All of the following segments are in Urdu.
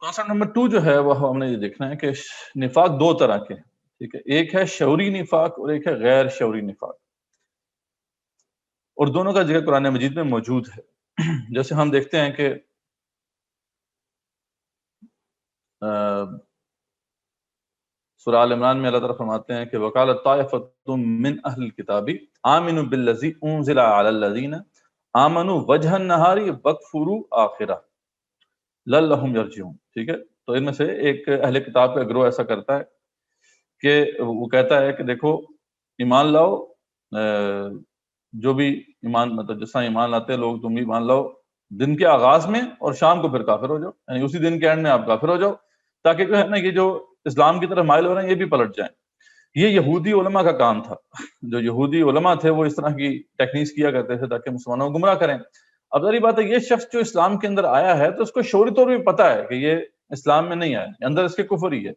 کانسیپٹ نمبر 2 جو ہے وہ ہم نے یہ دیکھنا ہے کہ نفاق دو طرح کے ہیں، ٹھیک ہے، ایک ہے شعوری نفاق اور ایک ہے غیر شعوری نفاق، اور دونوں کا ذکر قرآن مجید میں موجود ہے۔ جیسے ہم دیکھتے ہیں کہ سورہ آل عمران میں اللہ تعالیٰ فرماتے ہیں کہ وَقَالَتْ طَائِفَةٌ مِّنْ أَهْلِ الْكِتَابِ آمِنُوا بِالَّذِي أُنزِلَ عَلَى الَّذِينَ آمَنُوا وَجْهَ النَّهَارِ وَاكْفُرُوا آخِرَهُ لَعَلَّهُمْ يَرْجِعُونَ، ٹھیک ہے، تو ان میں سے ایک اہل کتاب کا گروہ ایسا کرتا ہے کہ وہ کہتا ہے کہ دیکھو ایمان لاؤ، جو بھی ایمان مطلب جس طرح ایمان لاتے ہیں لوگ تم بھی ایمان لاؤ دن کے آغاز میں اور شام کو پھر کافر ہو جاؤ، یعنی اسی دن کے اینڈ میں آپ کافر ہو جاؤ، تاکہ جو ہے نا یہ جو اسلام کی طرف مائل ہو رہے ہیں یہ بھی پلٹ جائیں۔ یہ یہودی علماء کا کام تھا، جو یہودی علماء تھے وہ اس طرح کی ٹیکنیکس کیا کرتے تھے تاکہ مسلمانوں کو گمراہ کریں۔ اب ظاہری بات ہے یہ شخص جو اسلام کے اندر آیا ہے تو اس کو شعوری طور پہ پتہ ہے کہ یہ اسلام میں نہیں آیا، اندر اس کے کفر ہی ہے۔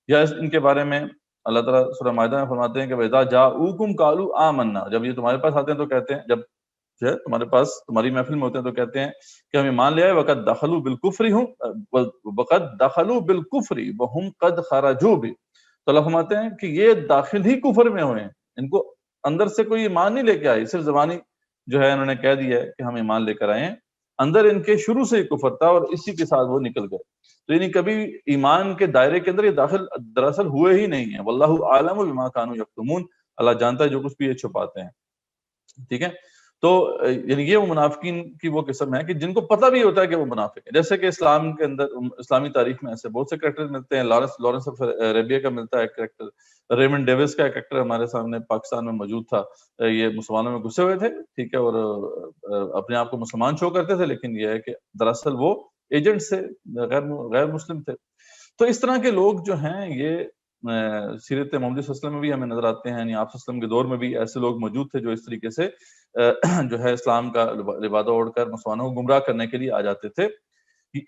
یا ان کے بارے میں اللہ تعالیٰ سورہ مائدہ میں فرماتے ہیں کہ وَإِذَا جَاءُوكُمْ قَالُوا آمَنَّا، جب یہ تمہارے پاس آتے ہیں تو کہتے ہیں، جب جو ہے تمہارے پاس تمہاری محفل میں ہوتے ہیں تو کہتے ہیں کہ ہم ایمان لے آئے وَقَدْ دَخَلُوا بِالْكُفْرِ وَهُمْ قَدْ خَرَجُوا بِهِ، تو اللہ فرماتے ہیں کہ یہ داخل ہی کفر میں ہوئے ہیں، ان کو اندر سے کوئی ایمان نہیں لے کے آئی، صرف زبانی جو ہے انہوں نے کہہ دیا ہے کہ ہم ایمان لے کر آئے ہیں، اندر ان کے شروع سے ہی کفر تھا اور اسی کے ساتھ وہ نکل گئے۔ تو یعنی کبھی ایمان کے دائرے کے اندر یہ داخل دراصل ہوئے ہی نہیں ہیں۔ واللہ عالم بما کانوا یکتمون، اللہ جانتا ہے جو کچھ بھی یہ چھپاتے ہیں، ٹھیک ہے۔ تو یعنی یہ وہ منافقین کی وہ قسم ہے کہ جن کو پتہ بھی ہوتا ہے کہ وہ منافق ہیں، جیسے کہ اسلام کے اندر اسلامی تاریخ میں ایسے بہت سے کریکٹر ملتے ہیں، لارنس آف عربیہ کا ملتا ہے کریکٹر، ریمنڈ ڈیوس کا کریکٹر ہمارے سامنے پاکستان میں موجود تھا، یہ مسلمانوں میں گھسے ہوئے تھے، ٹھیک ہے، اور اپنے آپ کو مسلمان شو کرتے تھے، لیکن یہ ہے کہ دراصل وہ ایجنٹ سے غیر مسلم تھے۔ تو اس طرح کے لوگ جو ہیں یہ سیرت محمدی صلی اللہ علیہ وسلم میں بھی ہمیں نظر آتے ہیں، یعنی آپ صلی اللہ علیہ وسلم کے دور میں بھی ایسے لوگ موجود تھے جو اس طریقے سے جو ہے اسلام کا لبادہ اوڑھ کر مسلمانوں کو گمراہ کرنے کے لیے آ جاتے تھے۔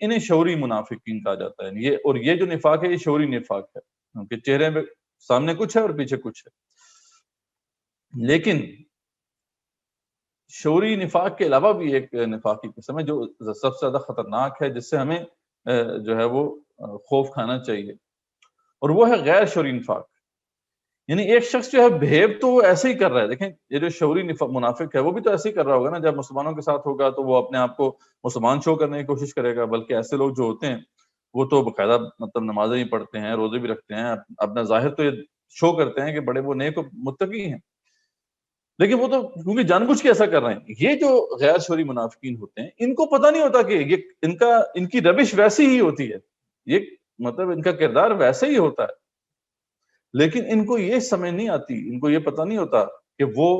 انہیں شعوری منافقین کہا جاتا ہے، اور یہ جو نفاق ہے یہ شعوری نفاق ہے، کیونکہ چہرے میں سامنے کچھ ہے اور پیچھے کچھ ہے۔ لیکن شعوری نفاق کے علاوہ بھی ایک نفاق کی قسم ہے جو سب سے زیادہ خطرناک ہے، جس سے ہمیں جو ہے وہ خوف کھانا چاہیے، اور وہ ہے غیر شعوری نفاق۔ یعنی ایک شخص جو ہے بہیو تو وہ ایسے ہی کر رہا ہے، دیکھیں یہ جو شعوری منافق ہے وہ بھی تو ایسے ہی کر رہا ہوگا نا، جب مسلمانوں کے ساتھ ہوگا تو وہ اپنے آپ کو مسلمان شو کرنے کی کوشش کرے گا، بلکہ ایسے لوگ جو ہوتے ہیں وہ تو باقاعدہ مطلب نمازیں بھی پڑھتے ہیں، روزے بھی رکھتے ہیں، اپنا ظاہر تو یہ شو کرتے ہیں کہ بڑے وہ نیک و متقی ہیں، لیکن وہ تو کیونکہ جان بوجھ کے ایسا کر رہے ہیں۔ یہ جو غیر شعوری منافقین ہوتے ہیں ان کو پتہ نہیں ہوتا کہ یہ ان کی روش ویسی ہی ہوتی ہے، یہ مطلب ان کا کردار ویسے ہی ہوتا ہے، لیکن ان کو یہ سمجھ نہیں آتی، ان کو یہ پتہ نہیں ہوتا کہ وہ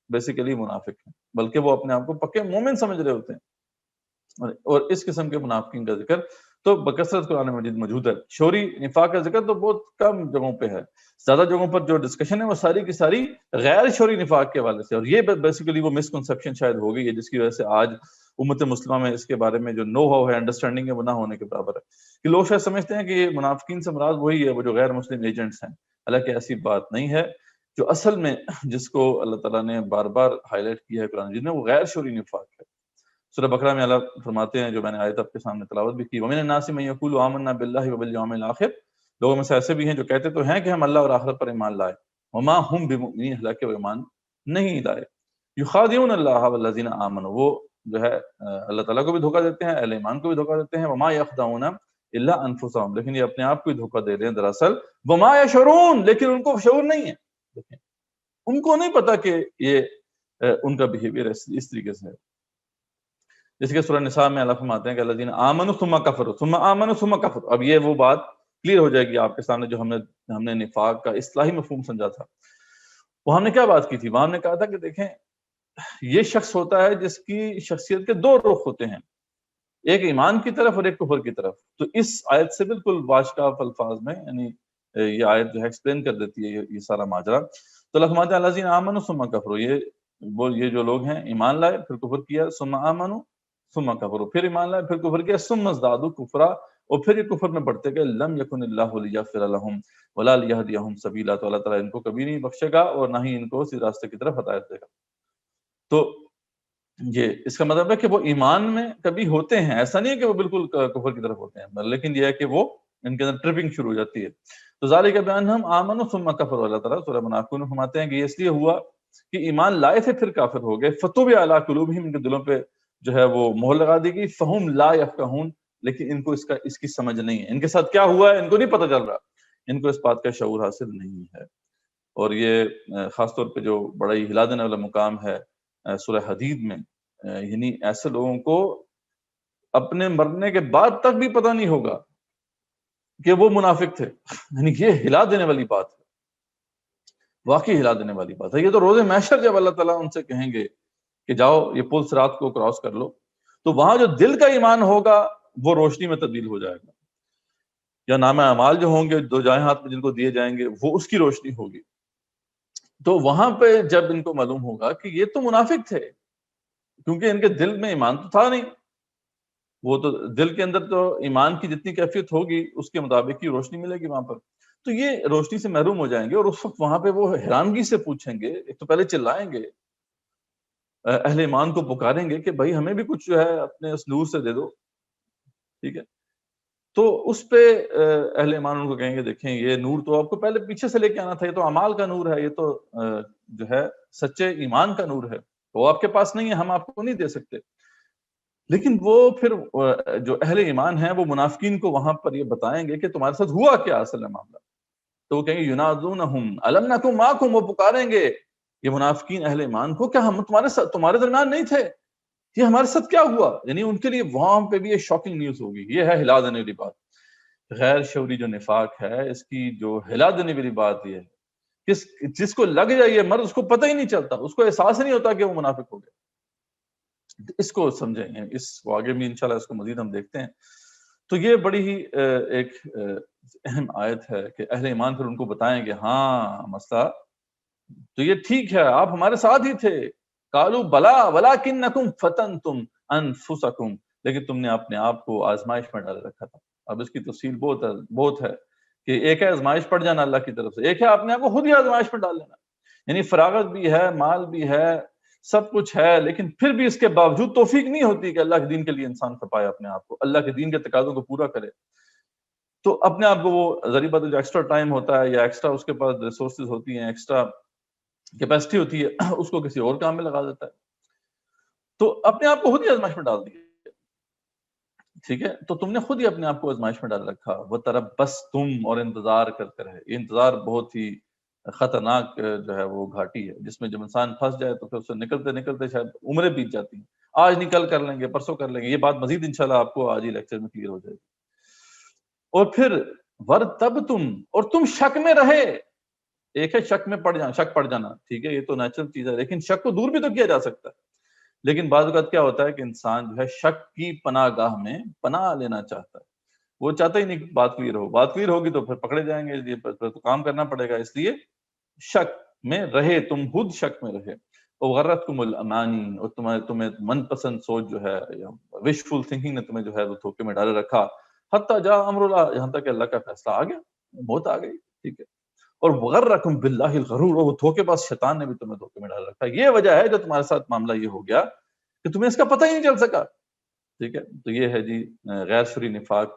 بیسیکلی منافق ہیں، بلکہ وہ اپنے آپ کو پکے مومن سمجھ رہے ہوتے ہیں۔ اور اس قسم کے منافقین کا ذکر تو بکثرت قرآن مجید موجود ہے۔ شعوری نفاق کا ذکر تو بہت کم جگہوں پہ ہے، زیادہ جگہوں پر جو ڈسکشن ہے وہ ساری کی ساری غیر شعوری نفاق کے حوالے سے، اور یہ بیسیکلی وہ مسکنسیپشن شاید ہو گئی ہے جس کی وجہ سے آج امت مسلمہ میں اس کے بارے میں جو نو ہاؤ ہے، انڈرسٹینڈنگ ہے، وہ نہ ہونے کے برابر ہے، کہ لوگ شاید سمجھتے ہیں کہ یہ منافقین سے مراد وہی ہے وہ جو غیر مسلم ایجنٹس ہیں، حالانکہ ایسی بات نہیں ہے۔ جو اصل میں جس کو اللہ تعالیٰ نے بار بار ہائی لائٹ کیا ہے قرآن مجید میں، وہ غیر شعوری نفاق ہے۔ سورہ بقرہ میں اللہ فرماتے ہیں، جو میں نے آیت آپ کے سامنے تلاوت بھی کی، وَمِنَ النَّاسِ مَن يَقُولُ آمَنَّا بِاللَّهِ وَبِالْيَوْمِ الْآخِرِ، لوگوں میں سے ایسے بھی ہیں جو کہتے تو ہیں کہ ہم اللہ اور آخرت پر ایمان لائے، وَمَا هُم بِمُؤْمِنِينَ، حالانکہ وہ ایمان نہیں لائے، يُخَادِعُونَ اللَّهَ وَالَّذِينَ آمَنُوا، وہ جو ہے اللہ تعالیٰ کو بھی دھوکہ دیتے ہیں، اہل ایمان کو بھی دھوکہ دیتے ہیں، وَمَا يَخْدَعُونَ إِلَّا أَنفُسَهُمْ، لیکن یہ اپنے آپ کو ہی دھوکہ دے رہے ہیں دراصل، وَمَا يَشْعُرُونَ، لیکن ان کو شعور نہیں ہے، ان کو نہیں پتا کہ یہ ان کا بیہیویئر اس طریقے سے ہے۔ جیسے کہ سورہ نساء میں اللہ فرماتے ہیں کہ الذین آمنوا ثم کفروا ثم آمنوا ثم کفروا، اب یہ وہ بات کلیئر ہو جائے گی آپ کے سامنے جو ہم نے نفاق کا اصطلاحی مفہوم سمجھا تھا۔ وہ ہم نے کیا بات کی تھی؟ وہاں ہم نے کہا تھا کہ دیکھیں یہ شخص ہوتا ہے جس کی شخصیت کے دو رخ ہوتے ہیں، ایک ایمان کی طرف اور ایک کفر کی طرف۔ تو اس آیت سے بالکل واشکاف الفاظ میں یعنی یہ آیت جو ہے ایکسپلین کر دیتی ہے یہ سارا ماجرا۔ تو اللہ فرماتے ہیں الذین آمنوا ثم کفروا، یہ جو لوگ ہیں ایمان لائے پھر کفر کیا، ثم آمنوا ثم کفروا، پھر ایمان لائے پھر کفر کیا، ثم ازدادوا کفرا، اور پھر یہ کفر میں بڑھتے گئے، لم یکن اللہ لیغفر لهم ولا لیہدیہم سبیلا، تو اللہ تعالیٰ ان کو کبھی نہیں بخشے گا اور نہ ہی ان کو سیدھے راستے کی طرف ہدایت دے گا۔ تو یہ اس کا مطلب ہے کہ وہ ایمان میں کبھی ہوتے ہیں، ایسا نہیں ہے کہ وہ بالکل کفر کی طرف ہوتے ہیں، لیکن یہ ہے کہ وہ ان کے اندر ٹرپنگ شروع ہو جاتی ہے. تو ذالک بانہم آمنوا ثم کفروا، اللہ تعالیٰ سورہ منافقون میں فرماتے ہیں کہ یہ اس لیے ہوا کہ ایمان لائے تھے پھر کافر ہو گئے. فطبع علی قلوبہم، ان کے دلوں پہ جو ہے وہ مہر لگا دی گئی. فہم لا یفقہون، لیکن ان کو اس کی سمجھ نہیں ہے. ان کے ساتھ کیا ہوا ہے ان کو نہیں پتہ چل رہا، ان کو اس بات کا شعور حاصل نہیں ہے. اور یہ خاص طور پہ جو بڑا ہی ہلا دینے والا مقام ہے سورہ حدید میں، یعنی ایسے لوگوں کو اپنے مرنے کے بعد تک بھی پتہ نہیں ہوگا کہ وہ منافق تھے. یعنی یہ ہلا دینے والی بات ہے، واقعی ہلا دینے والی بات ہے. یہ تو روز محشر جب اللہ تعالیٰ ان سے کہیں گے کہ جاؤ یہ پل صراط کو کراس کر لو، تو وہاں جو دل کا ایمان ہوگا وہ روشنی میں تبدیل ہو جائے گا، یا نام اعمال جو ہوں گے دو جائیں ہاتھ میں جن کو دیے جائیں گے وہ اس کی روشنی ہوگی. تو وہاں پہ جب ان کو معلوم ہوگا کہ یہ تو منافق تھے، کیونکہ ان کے دل میں ایمان تو تھا نہیں، وہ تو دل کے اندر تو ایمان کی جتنی کیفیت ہوگی اس کے مطابق ہی روشنی ملے گی وہاں پر، تو یہ روشنی سے محروم ہو جائیں گے. اور اس وقت وہاں پہ وہ حیرانگی سے پوچھیں گے، ایک تو پہلے چلائیں گے، اہل ایمان کو پکاریں گے کہ بھائی ہمیں بھی کچھ جو ہے اپنے اس نور سے دے دو، ٹھیک ہے. تو اس پہ اہل ایمان ان کو کہیں گے دیکھیں یہ نور تو آپ کو پہلے پیچھے سے لے کے آنا تھا، یہ تو اعمال کا نور ہے، یہ تو جو ہے سچے ایمان کا نور ہے، وہ آپ کے پاس نہیں ہے، ہم آپ کو نہیں دے سکتے. لیکن وہ پھر جو اہل ایمان ہیں وہ منافقین کو وہاں پر یہ بتائیں گے کہ تمہارے ساتھ ہوا کیا اصل میں معاملہ. تو وہ کہیں گے ینادونہم الم نکن معکم، وہ پکاریں گے یہ منافقین اہل ایمان کو، کیا ہم تمہارے درمیان نہیں تھے، یہ ہمارے ساتھ کیا ہوا. یعنی ان کے لیے وہاں پہ بھی یہ شاکنگ نیوز ہوگی. یہ ہے ہلا دینے والی بات. غیر شعوری جو نفاق ہے اس کی جو ہلا دینے والی بات یہ ہے، جس کو لگ جائے یہ مرض اس کو پتہ ہی نہیں چلتا، اس کو احساس ہی نہیں ہوتا کہ وہ منافق ہو گئے. اس کو سمجھیں، اس کو آگے بھی انشاءاللہ اس کو مزید ہم دیکھتے ہیں. تو یہ بڑی ہی ایک اہم آیت ہے کہ اہل ایمان پھر ان کو بتائیں کہ ہاں مسئلہ تو یہ ٹھیک ہے، آپ ہمارے ساتھ ہی تھے. قالوا بلا ولکنکم فتنتم انفسکم، لیکن تم نے اپنے آپ کو آزمائش میں ڈال رکھا تھا. اب اس کی تفصیل بہت ہے کہ ایک ہے آزمائش پڑ جانا اللہ کی طرف سے، ایک ہے اپنے آپ کو خود ہی آزمائش میں ڈال لینا. یعنی فراغت بھی ہے، مال بھی ہے، سب کچھ ہے، لیکن پھر بھی اس کے باوجود توفیق نہیں ہوتی کہ اللہ کے دین کے لیے انسان کھپائے اپنے آپ کو، اللہ کے دین کے تقاضوں کو پورا کرے. تو اپنے آپ کو وہ ذریعہ بات جو ایکسٹرا ٹائم ہوتا ہے یا ایکسٹرا اس کے پاس ریسورسز ہوتی ہیں، ایکسٹرا کیپیسٹی ہوتی ہے، اس کو کسی اور کام میں لگا دیتا ہے. تو اپنے آپ کو خود ہی آزمائش میں ڈال دیا، ٹھیک ہے. تو تم نے خود ہی اپنے آپ کو آزمائش میں ڈال رکھا. وَتَرَبَّصْتُمْ، اور انتظار کرتے رہے. یہ انتظار بہت ہی خطرناک جو ہے وہ گھاٹی ہے، جس میں جب انسان پھنس جائے تو پھر اس سے نکلتے نکلتے شاید عمریں بیت جاتی ہیں. آج نکل کر لیں گے، پرسوں کر لیں گے، یہ بات مزید انشاءاللہ آپ کو آج ہی لیکچر میں کلیئر ہو جائے گی. اور پھر وَارْتَبْتُمْ، اور تم شک میں رہے. ایک ہے شک میں شک پڑ جانا، ٹھیک ہے، یہ تو نیچرل چیز ہے، لیکن شک کو دور بھی تو کیا جا سکتا ہے. لیکن بعض اوقات کیا ہوتا ہے کہ انسان جو ہے شک کی پناہ گاہ میں پناہ لینا چاہتا ہے، وہ چاہتا ہی نہیں بات کلیئر ہو. بات کلیئر ہوگی تو پھر پکڑے جائیں گے، یہ پھر تو کام کرنا پڑے گا. اس لیے شک میں رہے، تم خود شک میں رہے. وغرتکم الامانی، اور تمہیں من پسند سوچ جو ہے وشفل تھنکنگ نے تمہیں جو ہے وہ دھوکے میں ڈالے رکھا. حتی جاء امر اللہ، یہاں تک کہ اللہ کا فیصلہ آ گیا، موت آ گئی، ٹھیک ہے. اور وغرکم باللہ الغرور، اور وہ دھوکے باز شیطان نے بھی تمہیں دھوکے میں ڈال رکھا. یہ وجہ ہے جو تمہارے ساتھ معاملہ یہ ہو گیا کہ تمہیں اس کا پتہ ہی نہیں چل سکا، ٹھیک ہے. تو یہ ہے جی غیر شرعی نفاق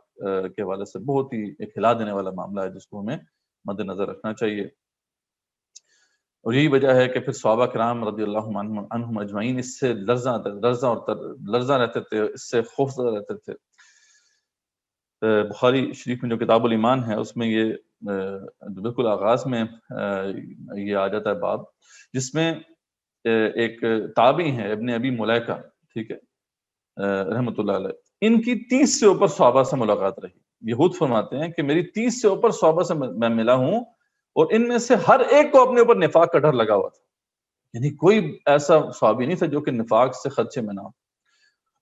کے حوالے سے بہت ہی ایک ہلا دینے والا معاملہ ہے جس کو ہمیں مد نظر رکھنا چاہیے. اور یہی وجہ ہے کہ پھر صحابہ کرام رضی اللہ عنہم اجمعین اس سے لرزاں رہتے تھے، اس سے خوفزدہ رہتے تھے. بخاری شریف میں جو کتاب الایمان ہے اس میں یہ بالکل آغاز میں یہ آ جاتا ہے باب، جس میں ایک تابعی ہیں ابن ابی ملیکہ، ٹھیک ہے، رحمۃ اللہ علیہ. ان کی 30 سے اوپر صحابہ سے ملاقات رہی. یہ خود فرماتے ہیں کہ میری 30 سے اوپر صحابہ سے میں ملا ہوں، اور ان میں سے ہر ایک کو اپنے اوپر نفاق کا ڈر لگا ہوا تھا. یعنی کوئی ایسا صحابی نہیں تھا جو کہ نفاق سے خدشے میں نہ ہو.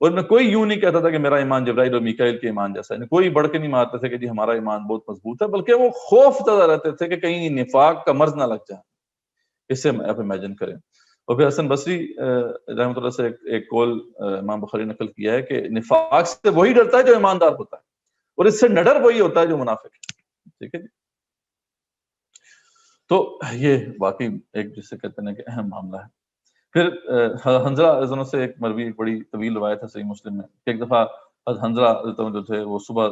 اور میں کوئی یوں نہیں کہتا تھا کہ میرا ایمان جبرائیل اور میکائیل کے ایمان جیسا ہے، کوئی بڑھ کے نہیں مارتے تھے کہ جی ہمارا ایمان بہت مضبوط ہے، بلکہ وہ خوف زدہ رہتے تھے کہ کہیں نفاق کا مرض نہ لگ جائے. اس سے آپ امیجن کریں. اور پھر حسن بصری رحمۃ اللہ سے ایک قول امام بخاری نقل کیا ہے کہ نفاق سے وہی ڈرتا ہے جو ایماندار ہوتا ہے، اور اس سے نڈر وہی ہوتا ہے جو منافق ہے، ٹھیک ہے جی. تو یہ واقعی ایک جسے کہتے ہیں کہ اہم معاملہ ہے. پھر حنظلہ رضی اللہ عنہ سے ایک مروی ایک بڑی طویل روایت ہے صحیح مسلم میں کہ ایک دفعہ حنظلہ رضی اللہ عنہ جو تھے وہ صبح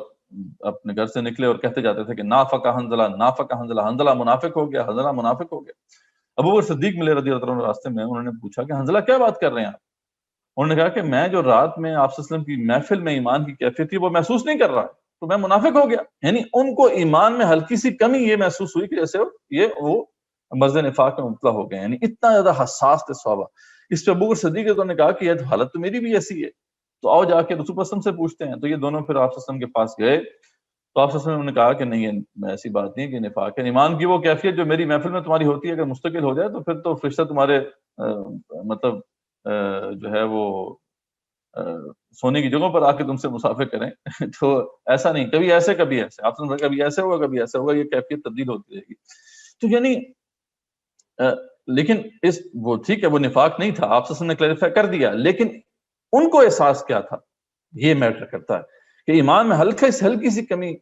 اپنے گھر سے نکلے اور کہتے جاتے تھے کہ نافق حنظلہ، حنظلہ منافق ہو گیا، حنظلہ منافق ہو گیا۔ ابو بکر صدیق ملے رضی اللہ عنہ راستے میں، انہوں نے پوچھا کہ حنظلہ کیا بات کر رہے ہیں آپ؟ انہوں نے کہا کہ میں جو رات میں آپ صلی اللہ علیہ وسلم کی محفل میں ایمان کی کیفیت تھی وہ محسوس نہیں کر رہا، تو میں منافق ہو گیا۔ یعنی ان کو ایمان میں ہلکی سی کمی یہ محسوس ہوئی کہ جیسے وہ مرض نفاق میں مبتلا ہو گئے، یعنی اتنا زیادہ حساس تھے صحابہ۔ اس پہ ابو بکر صدیق نے کہا کہ یہ حالت تو میری بھی ایسی ہے، تو آؤ جا کے رسول وسلم سے پوچھتے ہیں۔ تو یہ دونوں پھر آپ صلی اللہ علیہ وسلم کے پاس گئے، تو آپ صلی اللہ علیہ وسلم نے کہا کہ نہیں، ایسی بات نہیں کہ نفاق ہے، ایمان کی وہ کیفیت جو میری محفل میں تمہاری ہوتی ہے اگر مستقل ہو جائے تو پھر تو فرشتہ تمہارے مطلب جو ہے وہ سونے کی جگہوں پر آ کے تم سے مسافر کریں۔ تو ایسا نہیں، کبھی ایسے کبھی ایسے، آپ سے کبھی ایسے ہوگا کبھی ایسے ہوگا، یہ کیفیت تبدیل ہوتی رہے گی۔ تو یعنی لیکن وہ ٹھیک ہے وہ نفاق نہیں تھا، آپ نے کلیریفائی کر دیا، لیکن ان کو احساس کیا تھا یہ میٹر کرتا ہے کہ ایمان میں ہلکی سی کمی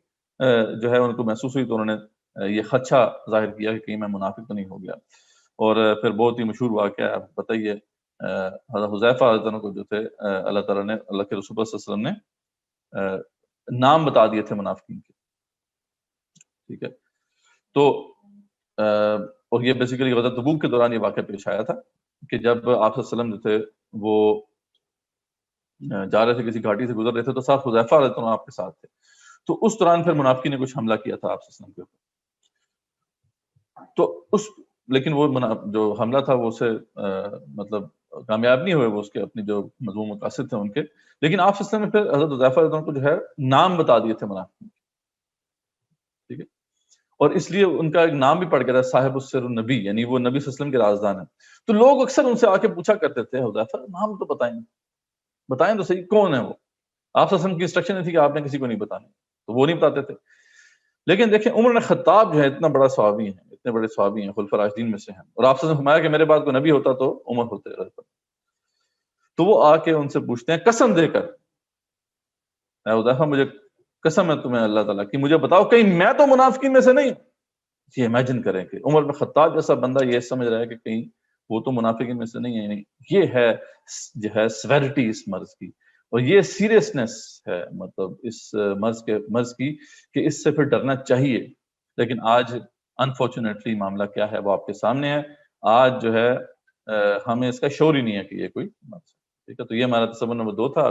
جو ہے ان کو محسوس ہوئی، تو انہوں نے یہ خدشہ ظاہر کیا کہ کہیں میں منافق تو نہیں ہو گیا۔ اور پھر بہت ہی مشہور واقعہ ہے، آپ بتائیے حضرت حذیفہ رضی اللہ عنہ کو جو تھے اللہ تعالیٰ نے، اللہ کے رسول صلی اللہ علیہ وسلم نے نام بتا دیے تھے منافقین کے، ٹھیک ہے۔ تو اور یہ بیسیکلی غزوہ تبوک کے دوران یہ واقعہ پیش آیا تھا کہ جب آپ صلی اللہ علیہ وسلم جو تھے وہ جا رہے تھے، کسی گھاٹی سے گزر رہے تھے، تو ساتھ حذیفہ رضی اللہ عنہ آپ کے ساتھ تھے، تو اس دوران پھر منافقین نے کچھ حملہ کیا تھا آپ صلی اللہ علیہ وسلم کے اوپر۔ تو لیکن وہ جو حملہ تھا وہ اسے مطلب کامیاب نہیں ہوئے، وہ اس کے اپنی جو مضمون مقاصد تھے ان کے، لیکن آپ صلی اللہ علیہ وسلم نے پھر حضرت حذیفہ رضی اللہ عنہ کو جو ہے نام بتا دیے تھے منافقین، ٹھیک ہے، اور اس لیے ان کا ایک نام بھی پڑ گیا تھا صاحب السر النبی، یعنی وہ نبی صلی اللہ علیہ وسلم کے رازدان ہیں۔ تو لوگ اکثر ان سے آ کے پوچھا کرتے تھے حذیفہ نام تو بتائیں تو صحیح کون ہے وہ؟ آپ صلی اللہ علیہ وسلم کی انسٹرکشن نہیں تھی کہ آپ نے کسی کو نہیں بتانا، تو وہ نہیں بتاتے تھے۔ لیکن دیکھیں عمر بن خطاب جو ہے اتنا بڑا صحابی ہیں، اتنے بڑے صحابی ہیں، خلفاء راشدین میں سے ہیں، اور آپ صلی اللہ علیہ وسلم نے فرمایا کہ میرے بعد کوئی نبی ہوتا تو عمر ہوتے رہتا۔ تو وہ آ کے ان سے پوچھتے ہیں قسم دے کر، اے حذیفہ مجھے قسم ہے تمہیں اللہ تعالیٰ کی، مجھے بتاؤ کہیں میں تو منافقین میں سے نہیں؟ یہ امیجن کریں کہ عمر بن خطاب جیسا بندہ یہ سمجھ رہا ہے کہ کہیں وہ تو منافقین میں سے نہیں ہے، نہیں، یہ ہے جو ہے سیویرٹی اس مرض کی، اور یہ سیریسنس ہے مطلب اس مرض کی کہ اس سے پھر ڈرنا چاہیے۔ لیکن آج انفارچونیٹلی معاملہ کیا ہے وہ آپ کے سامنے ہے، آج جو ہے ہمیں اس کا شعور ہی نہیں ہے کہ یہ کوئی مرض ہے، ٹھیک ہے۔ تو یہ ہمارا تصور نمبر 2 تھا۔